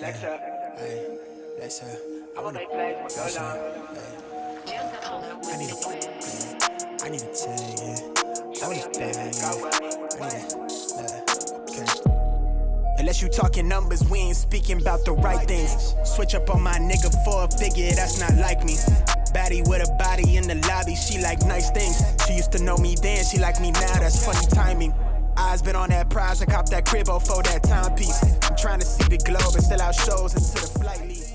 I wanna play for so long. I need a tag, yeah. I need a bag, okay. Unless you talking numbers, we ain't speaking about the right things. Switch up on my nigga for a figure, that's not like me. Baddie with a body in the lobby, she like nice things. She used to know me then, she like me now, that's funny timing. Eyes been on that prize, I cop that cribbo for that timepiece. I'm trying to see the globe and sell out shows until the flight leaves.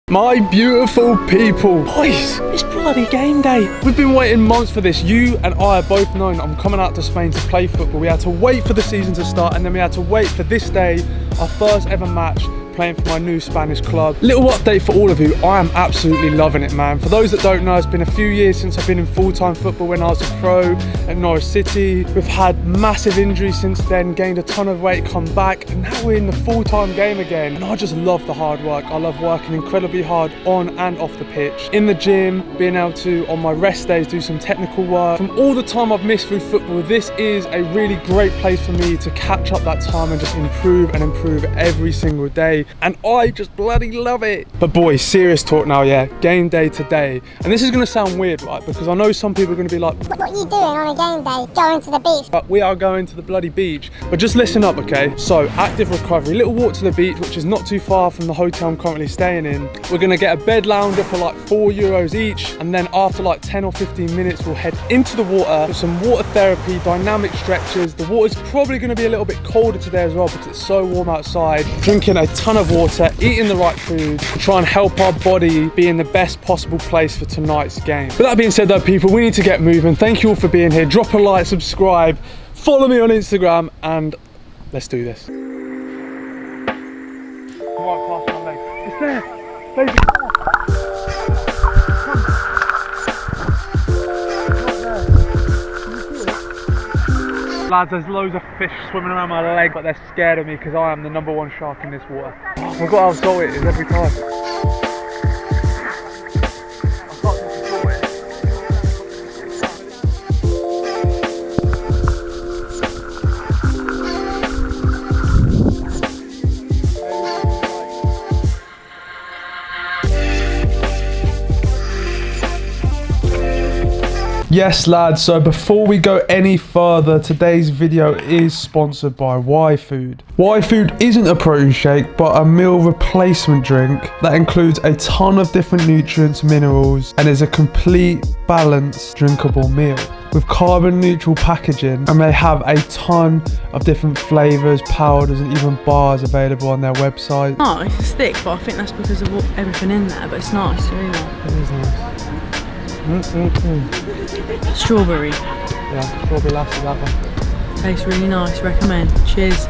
My beautiful people, boys, it's bloody game day. We've been waiting months for this. You and I are both known I'm coming out to Spain to play football. We had to wait for the season to start, and then we had to wait for this day, our first ever match, playing for my new Spanish club. Little update for all of you, I am absolutely loving it, man. For those that don't know, it's been a few years since I've been in full-time football when I was a pro at Norwich City. We've had massive injuries since then, gained a ton of weight, come back, and now we're in the full-time game again. And I just love the hard work. I love working incredibly hard on and off the pitch. In the gym, being able to, on my rest days, do some technical work. From all the time I've missed through football, this is a really great place for me to catch up that time and just improve and improve every single day. And I just bloody love it. But boys, serious talk now, yeah, game day today. And this is gonna sound weird, right? Because I know some people are gonna be like, what are you doing on a game day? Going to the beach. But we are going to the bloody beach. But just listen up, okay? So, active recovery, little walk to the beach, which is not too far from the hotel I'm currently staying in. We're gonna get a bed lounger for like €4 each. And then after like 10 or 15 minutes, we'll head into the water with some water therapy, dynamic stretches. The water's probably gonna be a little bit colder today as well because it's so warm outside. Drinking a ton of water, eating the right food, try and help our body be in the best possible place for tonight's game. With that being said though, people, we need to get moving. Thank you all for being here. Drop a like, subscribe, follow me on Instagram, and let's do this. Right past my leg. It's there, baby. Lads, there's loads of fish swimming around my leg, but they're scared of me because I am the #1 shark in this water. I forgot how salty it is every time. Yes lads, so before we go any further, today's video is sponsored by Y-Food. Y-Food isn't a protein shake, but a meal replacement drink that includes a ton of different nutrients, minerals, and is a complete, balanced, drinkable meal. With carbon neutral packaging, and they have a ton of different flavours, powders, and even bars available on their website. Oh, it's thick, but I think that's because of everything in there, but it's nice, really nice. It is nice. Strawberry. Yeah, strawberry lassie, that one. Tastes really nice, recommend. Cheers.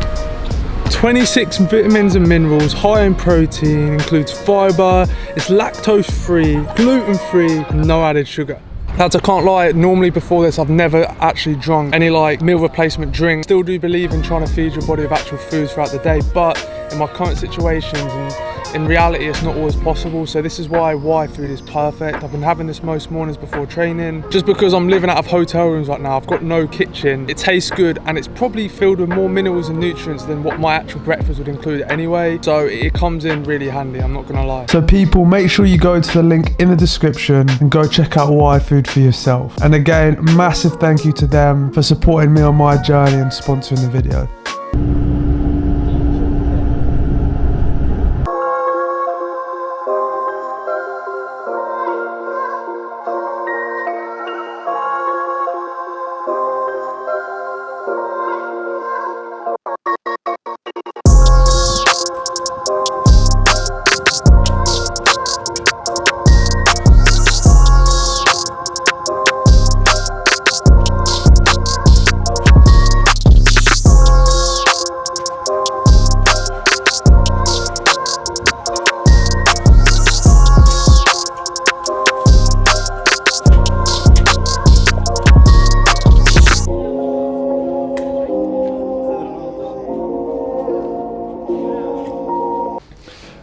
26 vitamins and minerals, high in protein, includes fibre, it's lactose free, gluten free, and no added sugar. Lads, I can't lie, normally before this I've never actually drunk any like meal replacement drink. Still do believe in trying to feed your body with actual foods throughout the day, but in my current situations and in reality it's not always possible, so this is why Y-Food is perfect. I've been having this most mornings before training. Just because I'm living out of hotel rooms right now, I've got no kitchen. It tastes good and it's probably filled with more minerals and nutrients than what my actual breakfast would include anyway, so it comes in really handy, I'm not gonna lie. So people, make sure you go to the link in the description and go check out Y-Food for yourself. And again, massive thank you to them for supporting me on my journey and sponsoring the video.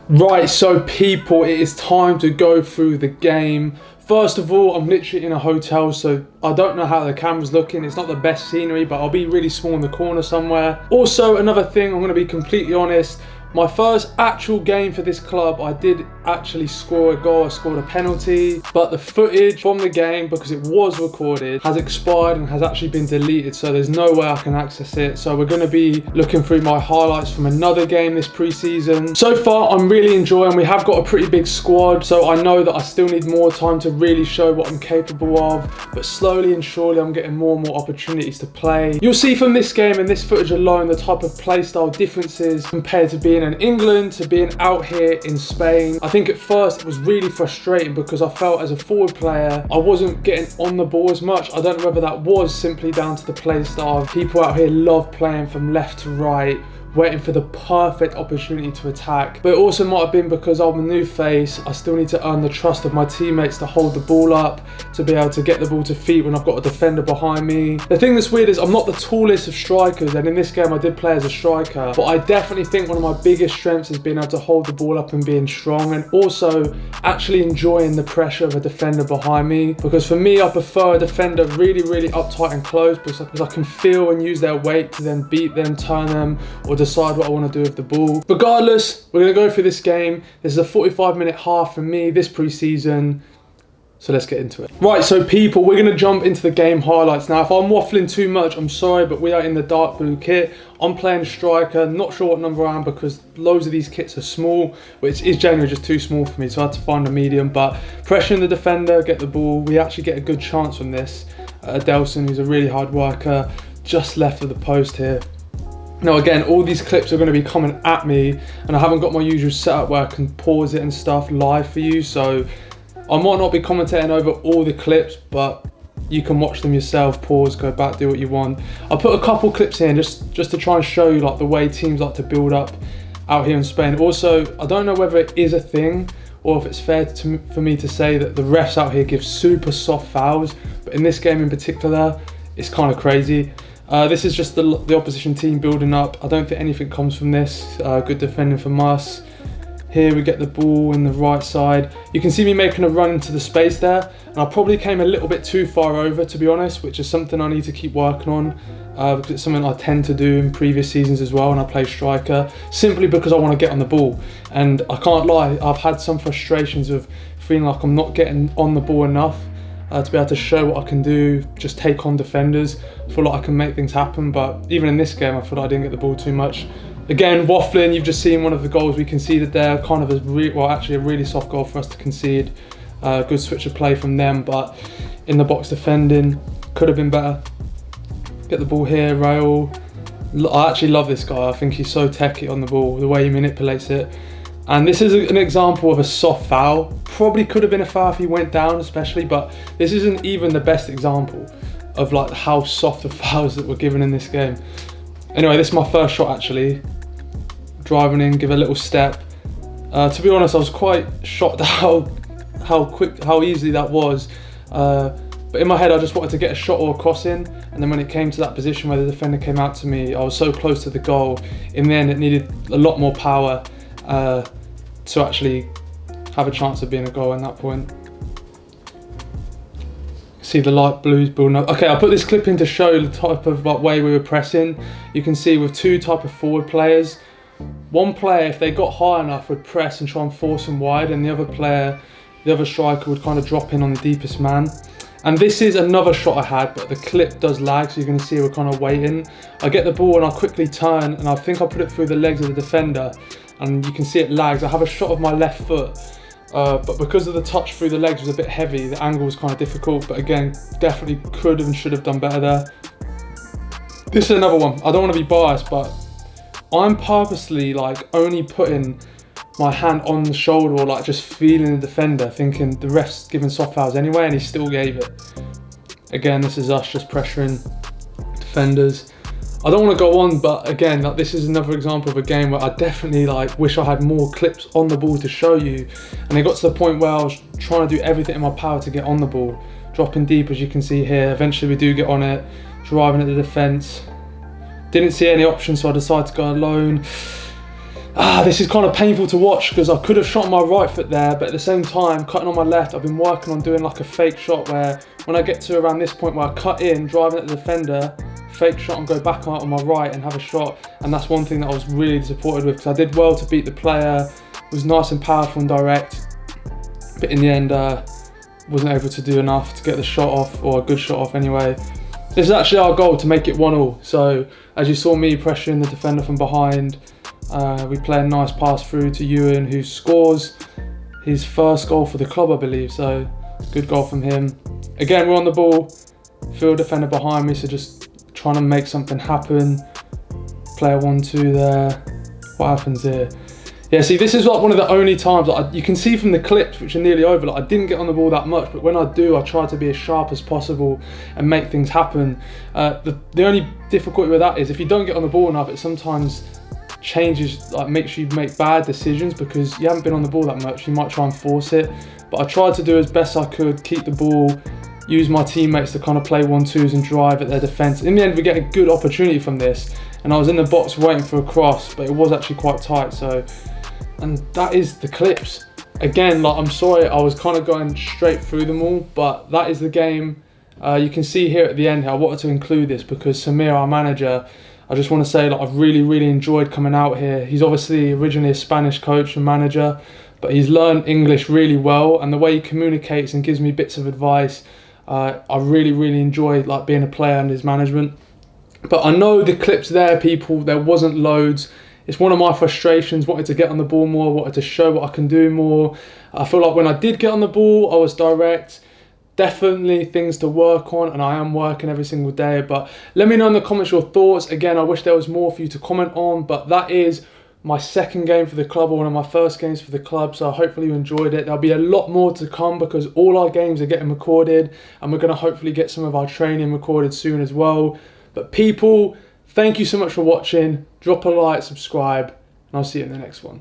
Right, so people, it is time to go through the game. First of all, I'm literally in a hotel, so I don't know how the camera's looking. It's not the best scenery, but I'll be really small in the corner somewhere. Also, another thing, I'm gonna be completely honest, My first actual game for this club, I did actually score a goal. I scored a penalty, but the footage from the game, because it was recorded, has expired and has actually been deleted, so there's no way I can access it. So we're going to be looking through my highlights from another game this pre-season. So far, I'm really enjoying. We have got a pretty big squad, so I know that I still need more time to really show what I'm capable of, but slowly and surely I'm getting more and more opportunities to play. You'll see from this game and this footage alone the type of play style differences compared to being in England to being out here in Spain. I think at first it was really frustrating because I felt as a forward player I wasn't getting on the ball as much. I don't know whether that was simply down to the play style. People out here love playing from left to right, waiting for the perfect opportunity to attack. But it also might have been because I'm a new face. I still need to earn the trust of my teammates to hold the ball up, to be able to get the ball to feet when I've got a defender behind me. The thing that's weird is I'm not the tallest of strikers, and in this game I did play as a striker, but I definitely think one of my biggest strengths is being able to hold the ball up and being strong, and also actually enjoying the pressure of a defender behind me. Because for me, I prefer a defender really, really uptight and close, because I can feel and use their weight to then beat them, turn them, or decide what I want to do with the ball. Regardless, we're going to go through this game. This is a 45-minute half from me this pre-season. So let's get into it. Right, so people, we're going to jump into the game highlights. Now, if I'm waffling too much, I'm sorry, but we are in the dark blue kit. I'm playing striker, not sure what number I am because loads of these kits are small, which is generally just too small for me, so I had to find a medium. But pressuring the defender, get the ball. We actually get a good chance from this. Adelson, who's a really hard worker, just left of the post here. Now again, all these clips are going to be coming at me, and I haven't got my usual setup where I can pause it and stuff live for you, so I might not be commentating over all the clips, but you can watch them yourself, pause, go back, do what you want. I put a couple clips in just to try and show you like the way teams like to build up out here in Spain. Also, I don't know whether it is a thing or if it's fair for me to say that the refs out here give super soft fouls, but in this game in particular, it's kind of crazy. This is just the opposition team building up. I don't think anything comes from this. Good defending from us. Here we get the ball in the right side. You can see me making a run into the space there, and I probably came a little bit too far over, to be honest, which is something I need to keep working on, because it's something I tend to do in previous seasons as well when I play striker, simply because I want to get on the ball. And I can't lie, I've had some frustrations of feeling like I'm not getting on the ball enough to be able to show what I can do, just take on defenders. I feel like I can make things happen, but even in this game I feel like I didn't get the ball too much. Again, waffling, you've just seen one of the goals we conceded there, kind of actually a really soft goal for us to concede. Good switch of play from them, but in the box defending, could have been better. Get the ball here, Raul. I actually love this guy, I think he's so techy on the ball, the way he manipulates it. And this is an example of a soft foul. Probably could have been a foul if he went down especially, but this isn't even the best example of like how soft the fouls that were given in this game. Anyway, this is my first shot actually. Driving in, give a little step. To be honest, I was quite shocked at how easy that was. But in my head, I just wanted to get a shot or a cross in. And then when it came to that position where the defender came out to me, I was so close to the goal. In the end, it needed a lot more power to actually have a chance of being a goal in that point. See the light blues building up. Okay, I'll put this clip in to show the type of way we were pressing. You can see with two type of forward players. One player, if they got high enough, would press and try and force them wide, and the other player, the other striker, would kind of drop in on the deepest man. And this is another shot I had, but the clip does lag, so you're going to see we're kind of waiting. I get the ball and I quickly turn, and I think I put it through the legs of the defender, and you can see it lags. I have a shot of my left foot, but because of the touch through the legs was a bit heavy, the angle was kind of difficult, but again, definitely could have and should have done better there. This is another one. I don't want to be biased, but I'm purposely like only putting my hand on the shoulder or like just feeling the defender, thinking the ref's giving soft fouls anyway, and he still gave it. Again, this is us just pressuring defenders. I don't want to go on, but again, like, this is another example of a game where I definitely like wish I had more clips on the ball to show you. And it got to the point where I was trying to do everything in my power to get on the ball, dropping deep as you can see here. Eventually we do get on it, driving at the defence. Didn't see any options, so I decided to go alone. This is kind of painful to watch because I could have shot my right foot there, but at the same time, cutting on my left, I've been working on doing like a fake shot where when I get to around this point where I cut in, driving at the defender, fake shot and go back out on my right and have a shot, and that's one thing that I was really disappointed with, because I did well to beat the player, was nice and powerful and direct, but in the end wasn't able to do enough to get the shot off, or a good shot off anyway. This is actually our goal, to make it 1-1. So as you saw me pressuring the defender from behind, we play a nice pass through to Kieran, who scores his first goal for the club, I believe. So good goal from him. Again, we're on the ball, field defender behind me, so just trying to make something happen. Play a 1-2 there. What happens here? Yeah, see, this is like one of the only times, like, you can see from the clips, which are nearly over, like, I didn't get on the ball that much, but when I do, I try to be as sharp as possible and make things happen. The only difficulty with that is if you don't get on the ball enough, it sometimes changes, like, makes you make bad decisions because you haven't been on the ball that much. You might try and force it, but I tried to do as best I could, keep the ball, use my teammates to kind of play 1-2s and drive at their defence. In the end, we get a good opportunity from this, and I was in the box waiting for a cross, but it was actually quite tight. So, and that is the clips. Again, like, I'm sorry, I was kind of going straight through them all, but that is the game. You can see here at the end here, I wanted to include this because Samir, our manager, I just want to say that I've really enjoyed coming out here. He's obviously originally a Spanish coach and manager, but he's learned English really well, and the way he communicates and gives me bits of advice, I really enjoy, like, being a player under his management. But I know the clips there, people, there wasn't loads. It's one of my frustrations, wanted to get on the ball more, wanted to show what I can do more. I feel like when I did get on the ball, I was direct. Definitely things to work on, and I am working every single day. But let me know in the comments your thoughts. Again, I wish there was more for you to comment on, but that is my second game for the club, or one of my first games for the club, so hopefully you enjoyed it. There'll be a lot more to come because all our games are getting recorded, and we're going to hopefully get some of our training recorded soon as well. But people, thank you so much for watching. Drop a like, subscribe, and I'll see you in the next one.